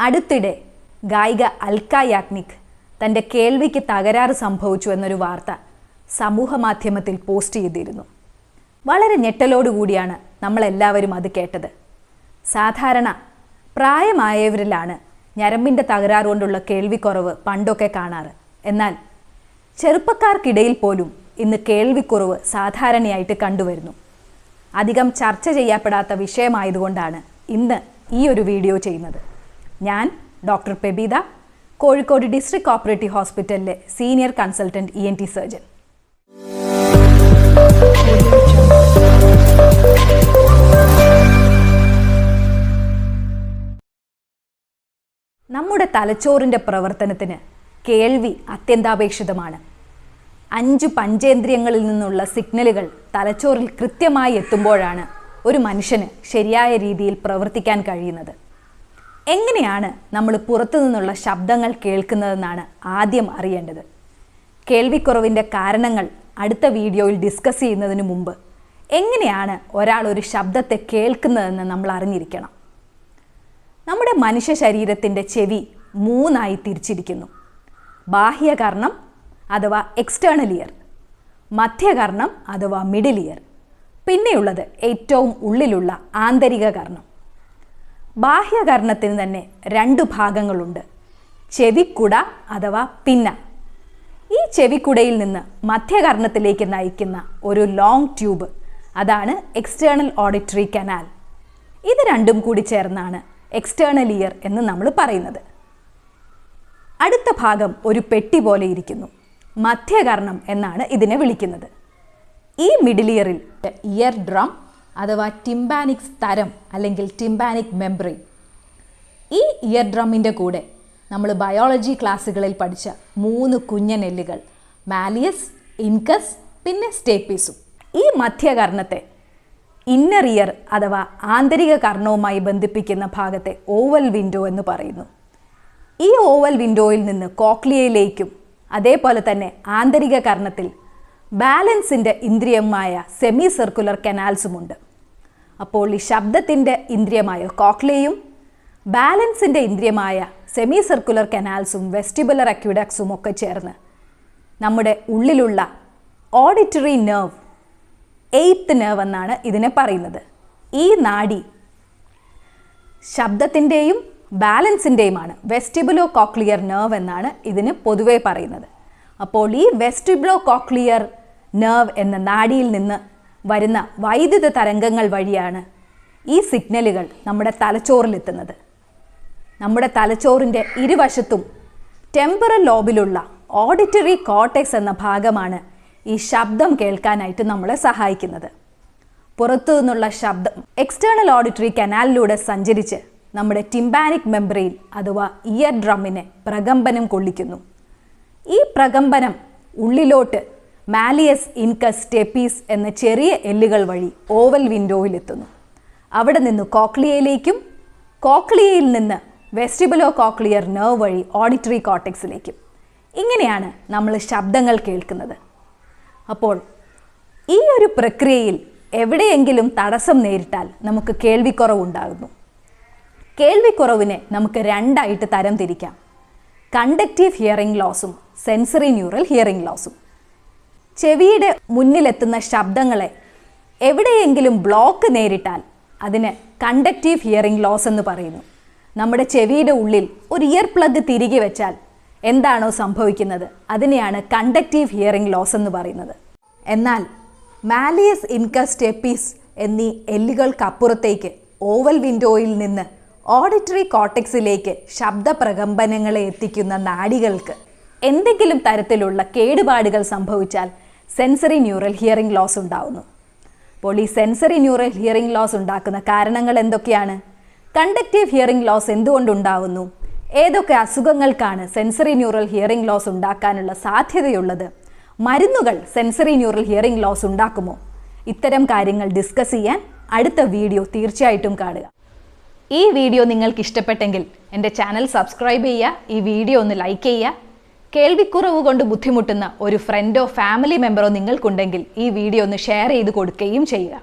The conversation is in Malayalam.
അടുത്തിടെ ഗായിക അൽക്ക യാഗ്നിക് തൻ്റെ കേൾവിക്ക് തകരാറ് സംഭവിച്ചു എന്നൊരു വാർത്ത സമൂഹമാധ്യമത്തിൽ പോസ്റ്റ് ചെയ്തിരുന്നു. വളരെ ഞെട്ടലോടുകൂടിയാണ് നമ്മളെല്ലാവരും അത് കേട്ടത്. സാധാരണ പ്രായമായവരിലാണ് ഞരമ്പിൻ്റെ തകരാറ് കൊണ്ടുള്ള കേൾവിക്കുറവ് പണ്ടൊക്കെ കാണാറ്. എന്നാൽ ചെറുപ്പക്കാർക്കിടയിൽ പോലും ഇന്ന് കേൾവിക്കുറവ് സാധാരണയായിട്ട് കണ്ടുവരുന്നു. അധികം ചർച്ച ചെയ്യപ്പെടാത്ത വിഷയമായതുകൊണ്ടാണ് ഇന്ന് ഈ ഒരു വീഡിയോ ചെയ്യുന്നത്. ഞാൻ doctor Pebitha, Kozhikode district cooperative ഹോസ്പിറ്റലിലെ സീനിയർ കൺസൾട്ടൻറ്റ് ENT സർജൻ. നമ്മുടെ തലച്ചോറിൻ്റെ പ്രവർത്തനത്തിന് കേൾവി അത്യന്താപേക്ഷിതമാണ്. 5 പഞ്ചേന്ദ്രിയങ്ങളിൽ നിന്നുള്ള സിഗ്നലുകൾ തലച്ചോറിൽ കൃത്യമായി എത്തുമ്പോഴാണ് ഒരു മനുഷ്യന് ശരിയായ രീതിയിൽ പ്രവർത്തിക്കാൻ കഴിയുന്നത്. എങ്ങനെയാണ് നമ്മൾ പുറത്തു നിന്നുള്ള ശബ്ദങ്ങൾ കേൾക്കുന്നതെന്നാണ് ആദ്യം അറിയേണ്ടത്. കേൾവിക്കുറവിൻ്റെ കാരണങ്ങൾ അടുത്ത വീഡിയോയിൽ ഡിസ്കസ് ചെയ്യുന്നതിന് മുമ്പ് എങ്ങനെയാണ് ഒരാൾ ഒരു ശബ്ദത്തെ കേൾക്കുന്നതെന്ന് നമ്മൾ അറിഞ്ഞിരിക്കണം. നമ്മുടെ മനുഷ്യ ശരീരത്തിൻ്റെ ചെവി 3ആയി തിരിച്ചിരിക്കുന്നു. ബാഹ്യകർണം അഥവാ എക്സ്റ്റേണൽ ഇയർ, മധ്യകർണം അഥവാ മിഡിൽ ഇയർ, പിന്നെയുള്ളത് ഏറ്റവും ഉള്ളിലുള്ള ആന്തരിക കർണം. ബാഹ്യകർണത്തിന് തന്നെ 2 ഭാഗങ്ങളുണ്ട്. ചെവിക്കുട അഥവാ പിന്ന. ഈ ചെവിക്കുടയിൽ നിന്ന് മധ്യകർണത്തിലേക്ക് നയിക്കുന്ന ഒരു ലോങ് ട്യൂബ്, അതാണ് എക്സ്റ്റേണൽ ഓഡിറ്ററി കനാൽ. ഇത് രണ്ടും കൂടി ചേർന്നാണ് എക്സ്റ്റേണൽ ഇയർ എന്ന് നമ്മൾ പറയുന്നത്. അടുത്ത ഭാഗം ഒരു പെട്ടി പോലെ ഇരിക്കുന്നു. മധ്യകർണം എന്നാണ് ഇതിനെ വിളിക്കുന്നത്. ഈ മിഡിൽ ഇയറിൽ ഇയർ ഡ്രം അഥവാ ടിംബാനിക് സ്തരം അല്ലെങ്കിൽ ടിംബാനിക് മെംബ്രെയിൻ. ഈ ഇയർ ഡ്രമ്മിൻ്റെ കൂടെ നമ്മൾ ബയോളജി ക്ലാസ്സുകളിൽ പഠിച്ച 3 കുഞ്ഞനെല്ലുകൾ, മാലിയസ്, ഇൻകസ്, പിന്നെ സ്റ്റേപ്പീസും. ഈ മധ്യകർണത്തെ ഇന്നർ ഇയർ അഥവാ ആന്തരിക കർണവുമായി ബന്ധിപ്പിക്കുന്ന ഭാഗത്തെ ഓവൽ വിൻഡോ എന്ന് പറയുന്നു. ഈ ഓവൽ വിൻഡോയിൽ നിന്ന് കോക്ലിയയിലേക്കും അതേപോലെ തന്നെ ആന്തരിക കർണത്തിൽ ബാലൻസിൻ്റെ ഇന്ദ്രിയമായ സെമി സർക്കുലർ കനാൽസുമുണ്ട്. അപ്പോൾ ഈ ശബ്ദത്തിൻ്റെ ഇന്ദ്രിയമായ കോക്ലിയയും ബാലൻസിൻ്റെ ഇന്ദ്രിയമായ സെമി സർക്കുലർ കനാൽസും വെസ്റ്റിബുലർ അക്വിഡക്സും ഒക്കെ ചേർന്ന് നമ്മുടെ ഉള്ളിലുള്ള ഓഡിറ്ററി നെർവ്, 8th നെർവ് എന്നാണ് ഇതിനെ പറയുന്നത്. ഈ നാഡി ശബ്ദത്തിൻ്റെയും ബാലൻസിൻ്റെയുമാണ്. വെസ്റ്റിബുലോ കോക്ലിയർ നെർവ് എന്നാണ് ഇതിന് പൊതുവെ പറയുന്നത്. അപ്പോൾ ഈ വെസ്റ്റിബുലോ കോക്ലിയർ നെർവ് എന്ന നാഡിയിൽ നിന്ന് വരുന്ന വൈദ്യുത തരംഗങ്ങൾ വഴിയാണ് ഈ സിഗ്നലുകൾ നമ്മുടെ തലച്ചോറിലെത്തുന്നത്. നമ്മുടെ തലച്ചോറിൻ്റെ ഇരുവശത്തും ടെമ്പറൽ ലോബിലുള്ള ഓഡിറ്ററി കോർട്ടെക്സ് എന്ന ഭാഗമാണ് ഈ ശബ്ദം കേൾക്കാനായിട്ട് നമ്മളെ സഹായിക്കുന്നത്. പുറത്തു നിന്നുള്ള ശബ്ദം എക്സ്റ്റേണൽ ഓഡിറ്ററി കനാലിലൂടെ സഞ്ചരിച്ച് നമ്മുടെ ടിംബാനിക് മെംബ്രെയിൻ അഥവാ ഇയർ ഡ്രമ്മിനെ പ്രകമ്പനം കൊള്ളിക്കുന്നു. ഈ പ്രകമ്പനം ഉള്ളിലോട്ട് മാലിയസ്, ഇൻകസ്, സ്റ്റെപ്പീസ് എന്ന ചെറിയ എല്ലുകൾ വഴി ഓവൽ വിൻഡോയിലെത്തുന്നു. അവിടെ നിന്ന് കോക്ലിയയിലേക്കും കോക്ലിയയിൽ നിന്ന് വെസ്റ്റിബുലോ കോക്ലിയർ നെർവ് വഴി ഓഡിറ്ററി കോർട്ടെക്സിലേക്കും. ഇങ്ങനെയാണ് നമ്മൾ ശബ്ദങ്ങൾ കേൾക്കുന്നത്. അപ്പോൾ ഈ ഒരു പ്രക്രിയയിൽ എവിടെയെങ്കിലും തടസ്സം നേരിട്ടാൽ നമുക്ക് കേൾവിക്കുറവുണ്ടാകുന്നു. കേൾവിക്കുറവിനെ നമുക്ക് 2ആയിട്ട് തരം തിരിക്കാം: കണ്ടക്റ്റീവ് ഹിയറിംഗ് ലോസും സെൻസറി ന്യൂറൽ ഹിയറിംഗ് ലോസും. ചെവിയുടെ മുന്നിലെത്തുന്ന ശബ്ദങ്ങളെ എവിടെയെങ്കിലും ബ്ലോക്ക് നേരിട്ടാൽ അതിന് കണ്ടക്റ്റീവ് ഹിയറിംഗ് ലോസ് എന്ന് പറയുന്നു. നമ്മുടെ ചെവിയുടെ ഉള്ളിൽ ഒരു ഇയർ പ്ലഗ് തിരികെ വെച്ചാൽ എന്താണോ സംഭവിക്കുന്നത് അതിനെയാണ് കണ്ടക്റ്റീവ് ഹിയറിംഗ് ലോസ് എന്ന് പറയുന്നത്. എന്നാൽ മാലിയസ്, ഇൻകസ്, സ്റ്റെപ്പീസ് എന്നീ എല്ലുകൾക്കപ്പുറത്തേക്ക് ഓവൽ വിൻഡോയിൽ നിന്ന് ഓഡിറ്ററി കോർട്ടെക്സിലേക്ക് ശബ്ദ പ്രകമ്പനങ്ങളെ എത്തിക്കുന്ന നാഡികൾക്ക് എന്തെങ്കിലും തരത്തിലുള്ള കേടുപാടുകൾ സംഭവിച്ചാൽ സെൻസറി ന്യൂറൽ ഹിയറിംഗ് ലോസ് ഉണ്ടാകുന്നു. അപ്പോൾ ഈ സെൻസറി ന്യൂറൽ ഹിയറിംഗ് ലോസ് ഉണ്ടാക്കുന്ന കാരണങ്ങൾ എന്തൊക്കെയാണ്? കണ്ടക്റ്റീവ് ഹിയറിംഗ് ലോസ് എന്തുകൊണ്ടുണ്ടാകുന്നു? ഏതൊക്കെ അസുഖങ്ങൾക്കാണ് സെൻസറി ന്യൂറൽ ഹിയറിംഗ് ലോസ് ഉണ്ടാക്കാനുള്ള സാധ്യതയുള്ളത്? മരുന്നുകൾ സെൻസറി ന്യൂറൽ ഹിയറിംഗ് ലോസ് ഉണ്ടാക്കുമോ? ഇത്തരം കാര്യങ്ങൾ ഡിസ്കസ് ചെയ്യാൻ അടുത്ത വീഡിയോ തീർച്ചയായിട്ടും കാണുക. ഈ വീഡിയോ നിങ്ങൾക്ക് ഇഷ്ടപ്പെട്ടെങ്കിൽ എൻ്റെ ചാനൽ സബ്സ്ക്രൈബ് ചെയ്യുക, ഈ വീഡിയോ ഒന്ന് ലൈക്ക് ചെയ്യുക. കേൾവിക്കുറവ് കൊണ്ട് ബുദ്ധിമുട്ടുന്ന ഒരു ഫ്രണ്ടോ ഫാമിലി മെമ്പറോ നിങ്ങൾക്കുണ്ടെങ്കിൽ ഈ വീഡിയോ ഒന്ന് ഷെയർ ചെയ്ത് കൊടുക്കുകയും ചെയ്യുക.